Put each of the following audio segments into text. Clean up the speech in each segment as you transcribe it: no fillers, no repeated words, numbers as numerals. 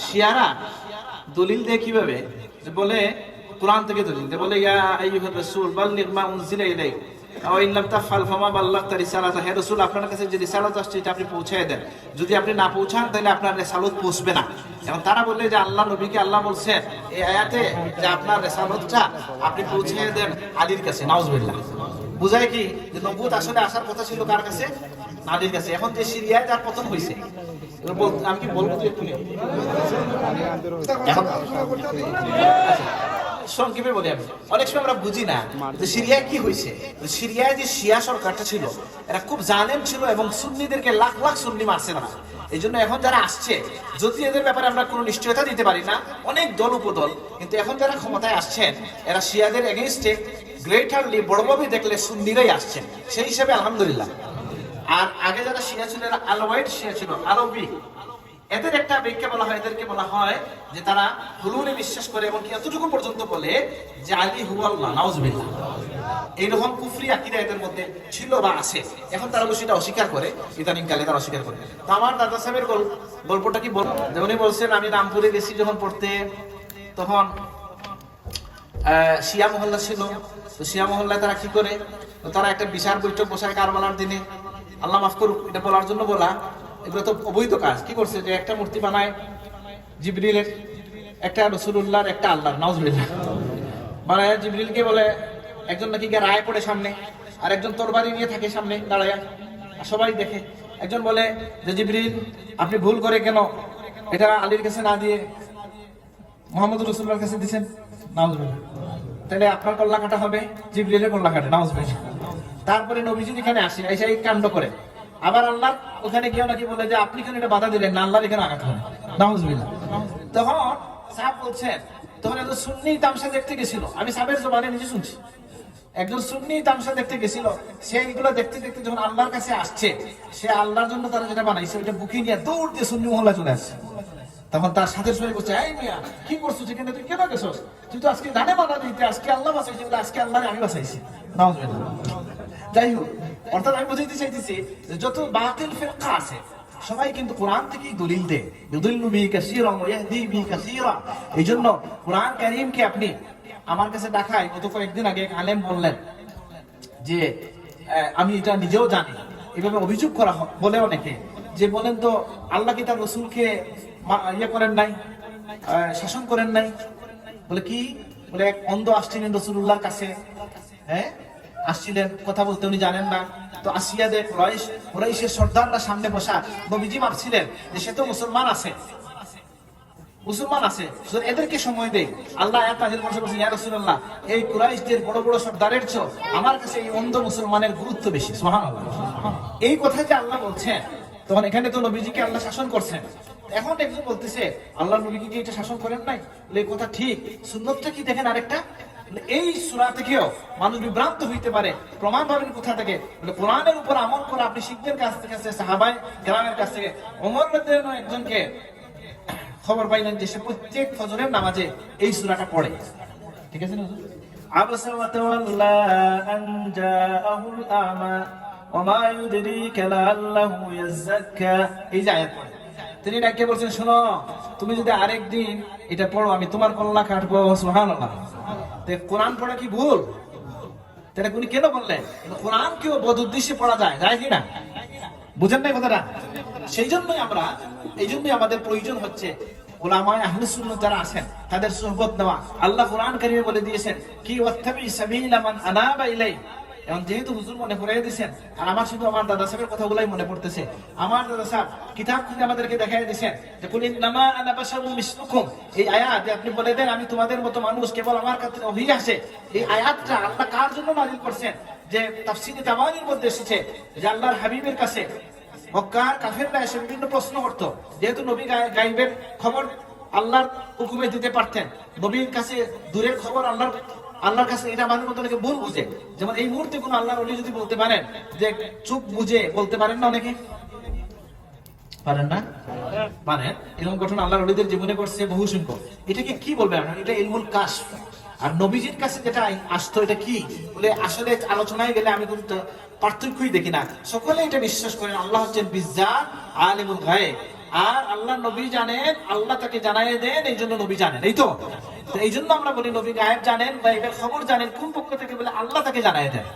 শিয়ারা দলিল দেয় কিভাবে? বলে কোরআন থেকে দলিল দেয়, বলে ইয়া আইয়ুহার রাসূল বাল্লিগ মা উনজিলা ইলাইক ওয়া ইন লাম তাফআল ফামা বাল্লাগতা রিসালাতা। হে রাসূল, আপনার কাছে যে রিসালাত আসছে এটা আপনি পৌঁছায় দেন, যদি আপনি না পৌঁছান তাহলে আপনার রিসালাত পৌঁছবে না। এখন তারা বললে যে আল্লাহ নবীকে আল্লাহ বলছেন এই আয়াতে যে আপনার রিসালাতটা আপনি পৌঁছায় দেন আলীর কাছে। নাউজুবিল্লাহ। বুঝায় কি যে নবুয়ত আসলে আসার কথা ছিল কার কাছে? আলীর কাছে। এখন যে সিরিয়ায় যার পতন হয়েছে, আমি কি বলবো একটু সংক্ষেপে বলি। আমি অনেক সময় আমরা বুঝি না যে সিরিয়ায় কি হয়েছে। সিরিয়ায় যে শিয়া সরকারটা ছিল এরা খুব জালেম ছিল এবং সুন্নিদেরকে লাখ লাখ সুন্নি মারছে না। এই জন্য এখন যারা আসছে, যদি এদের ব্যাপারে আমরা কোনো নিশ্চয়তা দিতে পারি না, অনেক দল উপদল, কিন্তু এখন যারা ক্ষমতায় আসছেন এরা শিয়াদের এগেইনস্টে গ্রেটারলি বড়ভাবে দেখলে সুন্নিরাই আসছেন, সেই হিসাবে আলহামদুলিল্লাহ। আর আগে যারা শিয়া ছিল এরা আলওয়াইট শিয়া ছিল, আরবি। এদের একটা ব্যাখ্যা বলা হয়, এদেরকে বলা হয় যে তারা হুলুলে বিশ্বাস করে, এবং কি এতটুকু পর্যন্ত বলে যে আলী হু আল্লাহ। নাউজুবিল্লাহ। এইরকম কুফরি আকীদা এদের মধ্যে ছিল বা আছে। এখন তারা সেটা অস্বীকার করে, ইদানিং কালে তারা অস্বীকার করে। তো আমার দাদা সাহেবের গল্পটা কি বল, যেমন বলছেন আমি রামপুরে গেছি যখন পড়তে, তখন শিয়া মহল্লা ছিল। তো শিয়া মহল্লায় তারা কি করে, তারা একটা বিশাল বৈঠক বসায় কারবালার দিনে। আল্লাহ মাফ করুক, এটা বলার জন্য বলা, এগুলো তো অবৈধ কাজ। কি করছে যে একটা মূর্তি বানায় জিবরিলের, একটা রাসূলুল্লাহর, একটা আল্লাহর। নাউজুবিল্লাহ। বানায় জিবরিলকে বলে, একজন নাকি গিয়ে রায় পড়ে সামনে, আর একজন তরবারি নিয়ে থাকে সামনে দাঁড়ায়, সবাই দেখে। একজন বলে যে জিবরিল আপনি ভুল করে কেন এটা আলীর কাছে না দিয়ে মুহাম্মদ রাসূলুল্লাহর কাছে দিয়েছেন? নাউজুবিল্লাহ। তাহলে আপনার কল্লা কাটা হবে, জিবরিলের কল্লা কাটে। নাউজুবিল্লাহ। তারপরে নবীজি এখানে আসে, এসে এই কাণ্ড করে। আবার আল্লাহ ওখানে গিয়ে নাকি বলে যে আপনি কেন এটা বাধা দিলেন না, আল্লাহর এখানে আঘাত হবে। নাউজুবিল্লাহ। তখন সাহেব বলছেন, তখন একজন সুন্নি তামসা দেখতে গেছিল, আমি সাহেবের জবানে নিজে শুনছি, একজন সুন্নি তামসা দেখতে গেছিল। সে এইগুলো দেখতে দেখতে যখন আল্লাহর কাছে আসছে, সে আল্লাহর জন্য তারা যেটা বানাইছে ওইটা বুকে নিয়ে দৌড় দিয়ে সুন্নি মহল্লা চলে আসছে। তখন তার সাথে সবাই বলছে, এই মিয়া কি করছো সেখানে, তুই কেন গেছস? তুই তো আজকে গানে বাধা দিতে, আজকে আল্লাহ বাঁচাইছি, আজকে আল্লাহ আমি বাঁচাইছি। নাউজুবিল্লাহ। যাই হোক, অর্থাৎ আমি বুঝাইতে চাইতেছি যে যত বাতিল ফিরকা আছে সবাই কিন্তু কোরআন থেকেই দলিল দেয়। ইউদিল্লু বিহি কাসীরান ওয়া ইয়াহদি বিহি কাসীরা। এইজন্য কোরআন কারীমকে আপনি আমার কাছে দেখায়। গত কয়েকদিন আগে এক আলেম বললেন যে আমি এটা নিজেও জানি, এভাবে অভিযোগ করা বলে অনেকে, যে বলেন তো আল্লাহ কি তার রাসূলকে ইয়ে করেন নাই, শাসন করেন নাই? বলে কি? বলে এক অন্ধ আসছিলেন রাসূলুল্লাহর কাছে, হ্যাঁ আসছিলেন, কথা বলতে উনি জানেন না। তো আসিয়াদের কুরাইশের সর্দাররা সামনে বসা, নবীজি ভাবছিলেন যে সে তো মুসলমান আছে, এদেরকে সময় দেই। আল্লাহ আয়াত নাযিল করছে, বলছেন ইয়া রাসূলুল্লাহ এই কুরাইশদের বড় বড় সর্দারের চেয়ে আমার কাছে এই অন্ধ মুসলমানের গুরুত্ব বেশি। সুবহানাল্লাহ। এই কথা যে আল্লাহ বলছেন, তখন এখানে তো নবীজিকে আল্লাহ শাসন করছেন। এখন একজন বলতেছে আল্লাহ নবীকে কি এটা শাসন করেন নাই? এই কথা ঠিক, সুন্নতটা কি দেখেন আরেকটা। এই সূরা থেকেও মানুষ বিভ্রান্ত হইতে পারে। প্রমাণ পাবেন কোথা থেকে? বলে কোরআনের উপর আমল করে আপনি শিখবেন কাছ থেকে, সাহাবায়ে কেরামের কাছ থেকে। ওমর রাদিয়াল্লাহু আনহু একজনকে খবর পাইলেন যে সে প্রত্যেক ফজরের নামাজে এই সূরাটা পড়ে। ঠিক আছে না? আবসা ওয়া তাওয়াল্লা আন জাআহুল আমা ওয়া মা ইউদরিকা লাআল্লাহু ইয়াযাক্কা। এই যে আয়াত পড়ে, তিনি ডাকে বলছেন, শোনো তুমি যদি আরেকদিন এটা পড়ো আমি তোমার কল্লা কাটবো। সুবহানাল্লাহ। কোরআন পড়া কি ভুল? তাহলে উনি কেন বললেন? কোরআন কেউ বদ উদ্দেশ্যে পড়া যায়, যায় কিনা? বুঝেন নাই কথাটা? সেই জন্যই আমাদের প্রয়োজন হচ্ছে উলামায়ে আহলে সুন্নাত যারা আছেন তাদের সুহবত নেওয়া। আল্লাহ কোরআন কারীমে বলে দিয়েছেন কি ওয়াত্তাবি সাবিলা মান আনাবা ইলাই। এখন যেহেতু হুজুর মনে করিয়ে দিয়েছেন, আর আমার শুধু আমার দাদা সাহেবের কথাগুলাই মনে পড়তেছে। আমার দাদা সাহেব কিতাব খুলে আমাদেরকে দেখাই দিয়েছেন যে কুল ইন্নামা আনা বাশারুম মিসলুকুম। এই আয়াত আপনি বলে দেন আমি তোমাদের মতো মানুষ, কেবল আমার কাছে ওহী আসে। এই আয়াতটা আল্লাহ কার জন্য নাযিল করছেন? যে তাফসীরে তাবারির মধ্যে এসেছে যে আল্লাহর হাবিবের কাছে মক্কার কাফেররা এসে বিভিন্ন প্রশ্ন করত। যেহেতু নবী গায়বের খবর আল্লাহর হুকুমে দিতে পারতেন, নবীর কাছে দূরের খবর আল্লাহর কাছে, এটা আমাদের মতো অনেকে ভুল বুঝে। যেমন এই মুহূর্তে কোন আল্লাহর ওলি যদি বলতে পারেন যে চুপ বুঝে বলতে পারেন না, অনেকে পারেন না, পারেন। এরকম ঘটনা আল্লাহর ওলিদের জীবনে করছে বহু সংখ্যক। এটাকে কি বলবে? এটা ইলমুল কাশফ। আর নবীজির কাছে যেটা আসতো এটা কি বলে, আসলে আলোচনায় গেলে আমি কিন্তু পার্থক্যই দেখি না। সকলে এটা বিশ্বাস করেন আল্লাহ হচ্ছেন বিজ্জাত আলিমুল গায়ব। আর আল্লাহ নবী জানেন, আল্লাহ তাকে জানাই দেন, এই জন্য নবী জানেন। এই তো এই জন্য আমরা বলি নবী গায়েব জানেন বা এটার খবর জানেন কোন পক্ষ থেকে বলে আল্লাহ তাকে জানাই দেন।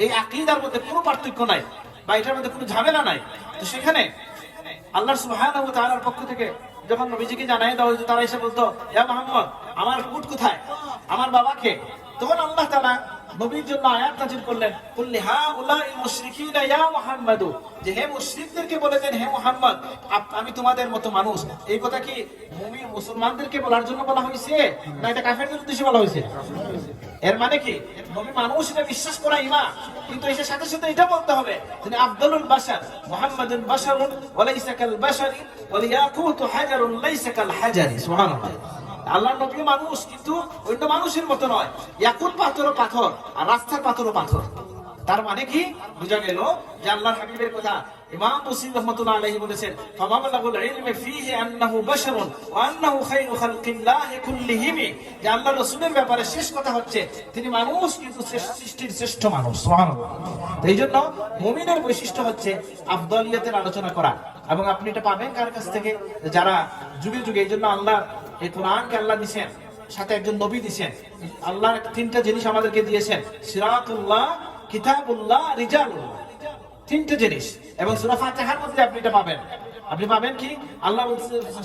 এই আকীদার মধ্যে কোনো পার্থক্য নাই বা এটার মধ্যে কোনো ঝামেলা নাই। তো সেখানে আল্লাহ সুবহানাহু ওয়া তাআলার পক্ষ থেকে যখন নবীজিকে জানাই দেওয়া হয়েছে, তারা এসে বলতো, ইয়া মুহাম্মদ, আমার উট কোথায়, আমার বাবাকে? তখন আল্লাহ তাআলা নবীর জন্য আয়াত নাযিল করলেন, কুল্লি হাউলাই মুশরিকিনা ইয়া মুহাম্মাদু, যে হে মুশরিকদেরকে বলে দেন, হে মুহাম্মদ, আমি তোমাদের মতো মানুষ। এই কথা কি মুমিন মুসলমানদেরকে বলার জন্য বলা হয়েছে, না এটা কাফেরদের উদ্দেশ্যে বলা হয়েছে? এর মানে কি নবী মানুষ, এটা বিশ্বাস করা ঈমান, কিন্তু এর সাথে সাথে এটা বলতে হবে তিনি আফদালুল বাশার, মুহাম্মাদুন বাশারুন ওয়া লাইসা কাল বাশারি ওয়া লিয়াকুতু হাজারুন লাইসা কাল হাজারি। সুবহানাল্লাহ। আল্লাহ নবী মানুষ, কিন্তু অন্য মানুষের মতো নয়। ইয়াকুত পাথরও পাথর, আর রাস্তার পাথরও পাথর। তার মানে কি বুঝা গেল যে আল্লাহর হাবিবের কথা ইমাম মুসলিম রাহমাতুল্লাহ আলাইহি বলেছেন, ফামাবলাগুল ইলমি ফীহি আন্নাহু বাশারুন ওয়া আন্নাহু খায়রু খালকিল্লাহি কুল্লিহিম, যে আল্লাহর রাসূলের ব্যাপারে শেষ কথা হচ্ছে তিনি মানুষ, কিন্তু সৃষ্টির শ্রেষ্ঠ মানুষ। সুবহানাল্লাহ। এই জন্য মুমিনের বৈশিষ্ট্য হচ্ছে আফদালিয়াতের আলোচনা করা, এবং আপনি এটা পাবেন কার কাছ থেকে? যারা যুগে যুগে, এই জন্য আল্লাহ এই কোরআনকে আল্লাহ দিয়েছেন, সাথে একজন নবী দিয়েছেন। আল্লাহ তিনটা জিনিস আমাদেরকে দিয়েছেন, সিরাতুল্লাহ, কিতাবুল্লাহ, রিজালুল্লাহ, তিনটা জিনিস। এবং সূরা ফাতিহার মধ্যে আপনি এটা পাবেন। আপনি পাবেন কি? আল্লাহ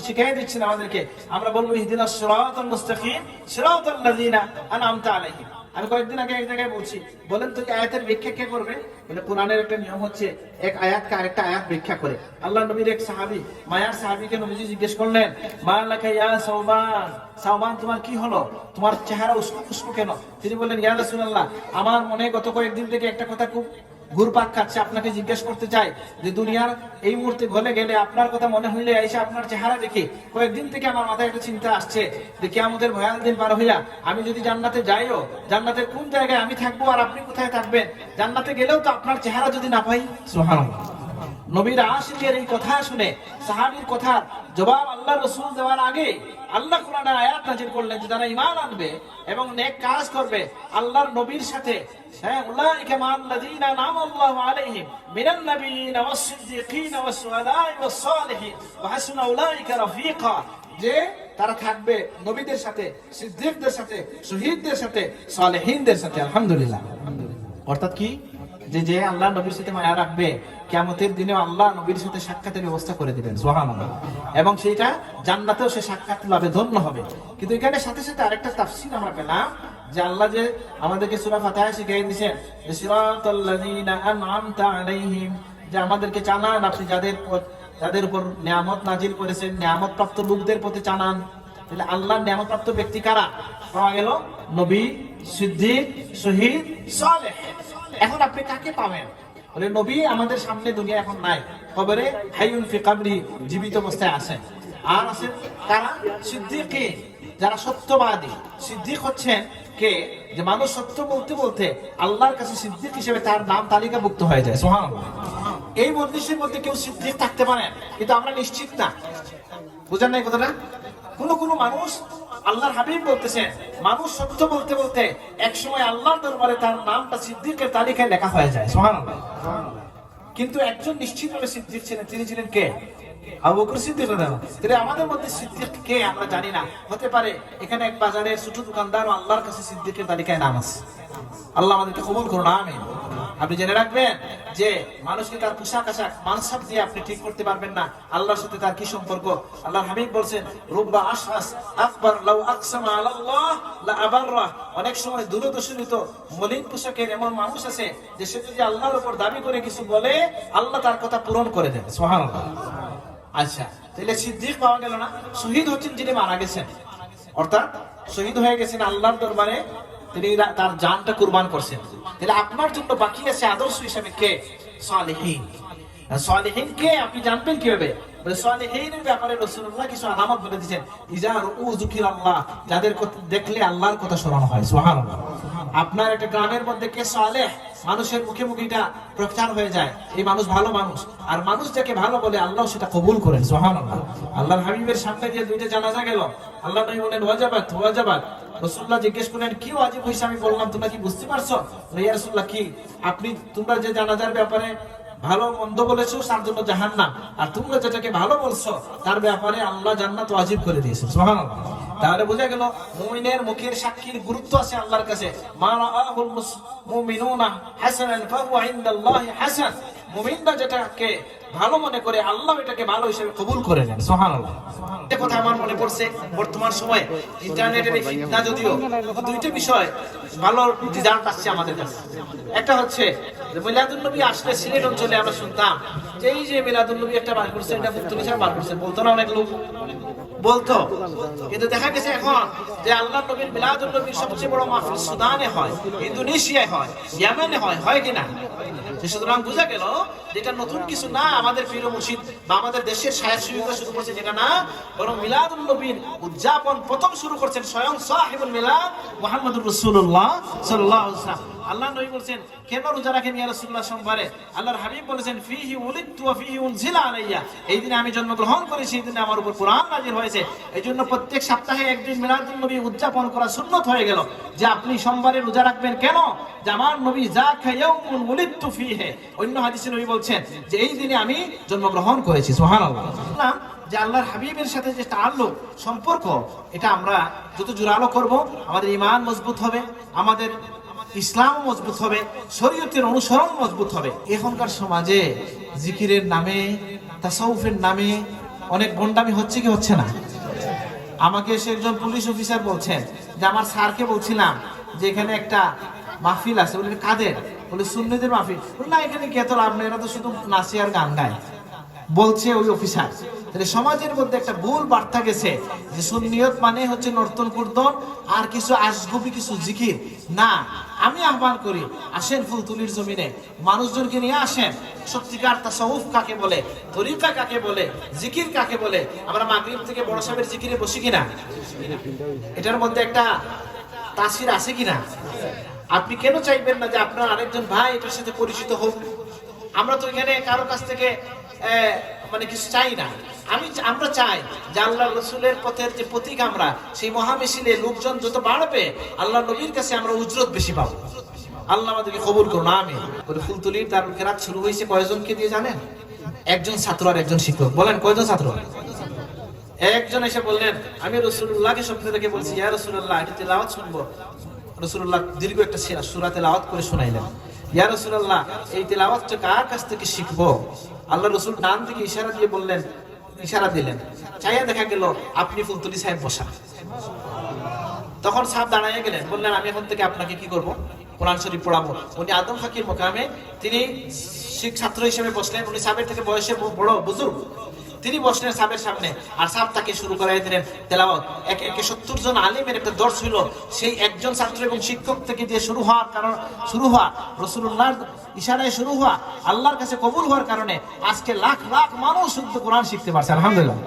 শিখিয়ে দিচ্ছেন আমাদেরকে, আমরা বলবো ইহদিনাস সিরাতাল মুস্তাকিম সিরাতাল লাযিনা আনআমতা আলাইহিম। আমি কয়েকদিন আগে এক জায়গায় বলছি, বলেন তো আয়াতের ব্যাখ্যা কে করবে? বলে কোরআনের একটা নিয়ম হচ্ছে এক আয়াতকে আরেকটা আয়াত ব্যাখ্যা করে। আল্লাহ নবীর এক সাহাবী, মায়ার সাহাবীকে নবীজি জিজ্ঞেস করলেন, মা লাকা ইয়া সাওবান, সাওবান তোমার কি হলো, তোমার চেহারা উস্কো উস্কো কেন? তিনি বললেন, ইয়া রাসূলুল্লাহ, আমার মনে গত কয়েকদিন থেকে একটা কথা খুব ঘুরপাক খাচ্ছে, আপনাকে জিজ্ঞেস করতে চাই যে দুনিয়ার এই মুহূর্তে গলে গেলে আপনার কথা মনে হইলে এসে আপনার চেহারা দেখে কয়েকদিন থেকে আমার মাথায় একটা চিন্তা আসছে যে কিয়ামতের ভয়াল দিন পার হইয়া আমি যদি জান্নাতে যাইও, জান্নাতের কোন জায়গায় আমি থাকবো আর আপনি কোথায় থাকবেন? জান্নাতে গেলেও তো আপনার চেহারা যদি না পাই। সুবহানাল্লাহ। নবীর আশিকের এই কথা শুনে সাহাবীর কথা জবাব আল্লাহ রাসূল দেওয়ার আগে আল্লাহ কোরআনের আয়াত নাযিল করলেন যে যারা ঈমান আনবে এবং নেক কাজ করবে আল্লাহর নবীর সাথে, হ্যাঁ, উলাইকা মা'আল্লাযীনা আন'আল্লাহু আলাইহিম মিনান নাবিয়্যিনা ওয়াস-সিদ্দীকিনা ওয়াস-শুহাদা'i ওয়াস-সালিহিন ওয়া হাসুনা উলাইকা রাফীকা, যে তারা থাকবে নবীদের সাথে, সিদ্দিকদের সাথে, শহীদদের সাথে, সালেহিনদের সাথে। আলহামদুলিল্লাহ। অর্থাৎ কি, যে যে আল্লাহ নবীর সাথে মায়া রাখবে কিয়ামতের দিনে আল্লাহ নবীর সাথে সাক্ষাতের ব্যবস্থা করে দিবেন। সুবহানাল্লাহ। এবং সেটা জান্নাতেও সে সাক্ষাৎ লাভে ধন্য হবে। কিন্তু এখানে সাথে সাথে আরেকটা তাফসীর আমরা পেলাম যে আল্লাহ যে আমাদেরকে সূরা ফাতিহা শিখিয়ে দিয়েছেন, সিরাতাল লাযীনা আন'আমতা আলাইহিম, যে আমাদেরকে চালান আপনি যাদের উপর নিয়ামত নাজিল করেছেন, নিয়ামত প্রাপ্ত লোকদের প্রতি চালান। তাহলে আল্লাহর নিয়ামত প্রাপ্ত ব্যক্তি কারা? পাওয়া গেল নবী, সিদ্দিক, শহীদ, সালেহ। এখন আপনি কাকে পাবেন? বলে নবী আমাদের সামনে দুনিয়া এখন নাই, কবরে হাইয়ুন ফি কবরি, জীবিত অবস্থায় আছেন। আর আছেন কারা? সিদ্দিক, যারা সত্যবাদী। সিদ্দিক হচ্ছেন কে? যে মানুষ সত্য বলতে বলতে আল্লাহর কাছে সিদ্দিক হিসেবে তার নাম তালিকাভুক্ত হয়ে যায়। সুবহানাল্লাহ। এই মজলিসের মধ্যে কেউ সিদ্দিক থাকতে পারে, কিন্তু আমরা নিশ্চিত না। বুঝেন নাই কথাটা? কোন মানুষ, আল্লাহর হাবিব বলতেছেন, মানুষ সত্য বলতে বলতে একসময় আল্লাহর দরবারে তার নামটা সিদ্দিকের তালিকায় লেখা হয়ে যায়। সুবহানাল্লাহ। কিন্তু একজন নিশ্চিতভাবে সিদ্দিক ছিলেন, তিনি ছিলেন কে? আবু বকর সিদ্দিক রাদিয়াল্লাহু আনহু। তাহলে আমাদের মধ্যে সিদ্দিক কে আমরা জানি না। হতে পারে এখানে এক বাজারের ছোট দোকানদার ও আল্লাহর কাছে সিদ্দিকের তালিকায় নাম আছে। আল্লাহ আমাদেরকে কবুল করুন, আমিন। আপনি জেনে রাখবেন যে মানুষকে তার পোশাক আশাক মানসাব দিয়ে আপনি ঠিক করতে পারবেন না আল্লাহর সাথে তার কি সম্পর্ক। আল্লাহর হাবিব বলছেন, রুব্বা আশআস আকবার লাউ আকসামা আলাল্লাহ লা আবাররা, অনেক সময় দূরদর্শিত মলিন পোশাকের এমন মানুষ আছে যে সে যদি আল্লাহর উপর দাবি করে কিছু বলে আল্লাহ তার কথা পূরণ করে দেন। সুবহানাল্লাহ। আচ্ছা, তাহলে সিদ্দিক পাওয়া গেল না। শহীদ হচ্ছেন যিনি মারা গেছেন, অর্থাৎ শহীদ হয়ে গেছেন আল্লাহর দরবারে, তিনি তার জানটা কুরবান করছেন। তাহলে আপনার জন্য বাকি আছে আদর্শ হিসেবে কে? সালেহীন। সালেহীন কে আপনি জানবেন কিভাবে? সালেহীনের ব্যাপারে রাসূলুল্লাহ কিছু আলামত বলে দিয়েছেন। ইজা রুউ যিকিরাল্লাহ, যাদের দেখলে আল্লাহর কথা স্মরণ হয়। সুবহানাল্লাহ। আপনার একটা গ্রামের মধ্যে কে সালেহ, মানুষের মুখে মুখে এটা প্রচার হয়ে যায়, এই মানুষ ভালো মানুষ। আর মানুষ যাকে ভালো বলে আল্লাহ সেটা কবুল করেন। সুবহানাল্লাহ। আল্লাহর হাবিবের সামনে দিয়ে দুইটা জানাজা গেল, আল্লাহ নবী বলেন ওয়াজাবাত ওয়াজাবাত। রাসূলুল্লাহ জিজ্ঞেস করলেন, কি ওয়াজিব হইছে? আমি বললাম তোমরা কি বুঝতে পারছো? ইয়া রাসূলুল্লাহ কি? তোমরা যে জানাজার ব্যাপারে ভালো মন্দ বলেছো তার জন্য জাহান্নাম, আর তোমরা যেটাকে ভালো বলছো তার ব্যাপারে আল্লাহ জান্নাত ওয়াজিব করে দিয়েছে। সুবহানাল্লাহ। তাহলে বোঝা গেল মুমিনের মুখের সাক্ষীর গুরুত্ব আছে আল্লাহর কাছে। মা রাআহুল মুমিনুনা হাসানান ফাহুয়া ইনদাল্লাহি হাসান। মুমিনরা যেটাকে ভালো মনে করে আল্লাহ এটাকে ভালো হিসেবে কবুল করে নেন। সুবহানাল্লাহ। একটা কথা আমার মনে পড়ছে, বর্তমান সময়ে ইন্টারনেটের এই ফিতনা, যদিও দুইটা বিষয় ভালো রেজাল্ট আসছে আমাদের কাছে। একটা হচ্ছে যে মিলাদুন নবী আসলে সিলেট অঞ্চলে আমরা শুনতাম যে এই যে মিলাদুন নবী একটা বার করছে, এটা মুফতি সাহেব বার করছে, বলতো না অনেক লোক বলতো। কিন্তু দেখা গেছে এখন যে আল্লাহ নবীর মিলাদুন নবীর সবচেয়ে বড় মাহফিল সুদানে হয়, ইন্দোনেশিয়ায় হয়, ইয়েমেনে হয় কিনা? সুতরাং বোঝা গেল যেটা নতুন কিছু না, আমাদের পীর মুর্শিদ বা আমাদের দেশের শায়েখ সুফিরা শুরু করছে যেটা না, বরং মিলাদুন নবীর উদযাপন প্রথম শুরু করছেন স্বয়ং সাহিবুল মিলাদ মুহাম্মদুর রাসূলুল্লাহ সাল্লাল্লাহু আলাইহি ওয়াসাল্লাম। আল্লাহ নবী বলেন কেন রোজা রাখেন ইয়া রাসূলুল্লাহ সোমবারে? আল্লাহর হাবিব বলেছেন ফিহি উলিদতু ওয়া ফিহি উনজিলা আলাইয়া, এই দিনে আমি জন্মগ্রহণ করেছি, এই দিনে আমার উপর কোরআন নাযিল হয়েছে। এইজন্য প্রত্যেক সপ্তাহে একদিন মিলাদুন নবী উদযাপন করা সুন্নাত হয়ে গেল। যে আপনি সোমবারে রোজা রাখবেন কেন? যে আমার নবী যাকা ইয়াউমুন উলিদতু ফিহি, অন্য হাদিসে নবী বলছেন যে এই দিনে আমি জন্মগ্রহণ করেছি। সুবহানাল্লাহ। যে আল্লাহর হাবিবের সাথে যে তাআল্লুক সম্পর্ক, এটা আমরা যত জোরালো করব আমাদের ঈমান মজবুত হবে, আমাদের ইসলাম মজবুত হবে, শরীয়তের অনুসরণ মজবুত হবে। এখনকার সমাজে জিকিরের নামে, তাসাউফের নামে অনেক গন্ডামি হচ্ছে কি হচ্ছে না? আমাকে এসে একজন পুলিশ অফিসার বলছেন যে আমার স্যারকে বলছিলাম যে এখানে একটা মাহফিল আছে, বলে কাদের? বলে সুন্নিদের মাহফিল। না, এখানে কি এত লাভ নেই, এরা তো শুধু নাচে আর গান গায়, বলছে ওই অফিসার। তাহলে সমাজের মধ্যে একটা ভুল বার্তা গেছে যে সুন্নিয়ত মানে হচ্ছে নর্তন কীর্তন আর কিছু আজগুবি কিছু জিকির না। আমি আহ্বান করি, আসেন ফুলতুলির জমিনে মানুষজনকে নিয়ে আসেন, সত্যিকার তাসাউফ কাকে বলে, তরিকা কাকে বলে, জিকির কাকে বলে। আমরা মাগরিব থেকে বড় সাহেবের জিকিরে বসি কিনা? এটার মধ্যে একটা তাসির আছে কিনা? আপনি কেন চাইবেন না যে আপনার আরেকজন ভাই এটার সাথে পরিচিত হোক? আমরা তো এখানে কারো কাছ থেকে মানে কিছু চাই না। আমরা চাই যে আল্লাহ রসুলের পথের যে প্রতীক, আমরা সেই মহামিছিলে লোকজন যত বাড়বে আল্লাহ নবীর কাছে আমরা উজরত বেশি পাবো। আল্লাহ আমাদেরকে কবুল করুন, আমিন। ফুলতুলির দারুল কেরাত শুরু হয়েছে কয়জনকে দিয়ে জানেন? একজন ছাত্র আর একজন শিক্ষক। বলেন কয়জন ছাত্র? একজন এসে বললেন আমি রাসূলুল্লাহকে স্বপ্ন দেখে বলছি ইয়া রাসূলুল্লাহ এটা তেলাওয়াত শুনবো। রাসূলুল্লাহ দীর্ঘ একটা সূরা তেলাওয়াত করে শোনাইলেন। ইয়া রাসূলুল্লাহ এই তেলাওয়াতটা কার কাছ থেকে শিখবো? আল্লাহ রসুল ডান থেকে ইশারা দিয়ে বললেন, ইশারা দিলেন, চাইয়া দেখা গেল আপনি ফুলতুলি সাহেব বসা। তখন সাহেব দাঁড়াইয়া গেলেন, বললেন আমি এখন থেকে আপনাকে কি করব? কোরআন শরীফ পড়াবো। উনি আদম ফাকির মোকামে তিনি শিখ ছাত্র হিসেবে বসলেন। উনি সাহেবের থেকে বয়সে বড় বুজুর্গ, তিনি বসলেন সাহেবের সামনে, আর সাহেব তাকে শুরু করাই দিলেন তেলাওয়াত। একে 70 জন আলিমের একটা দর্শ ছিল, সেই একজন ছাত্র এবং শিক্ষক থেকে দিয়ে শুরু হওয়া রাসূলুল্লাহর ইশারায় শুরু হওয়া, আল্লাহর কাছে কবুল হওয়ার কারণে আজকে লাখ লাখ মানুষ শুদ্ধ কোরআন শিখতে পারছে। আলহামদুলিল্লাহ।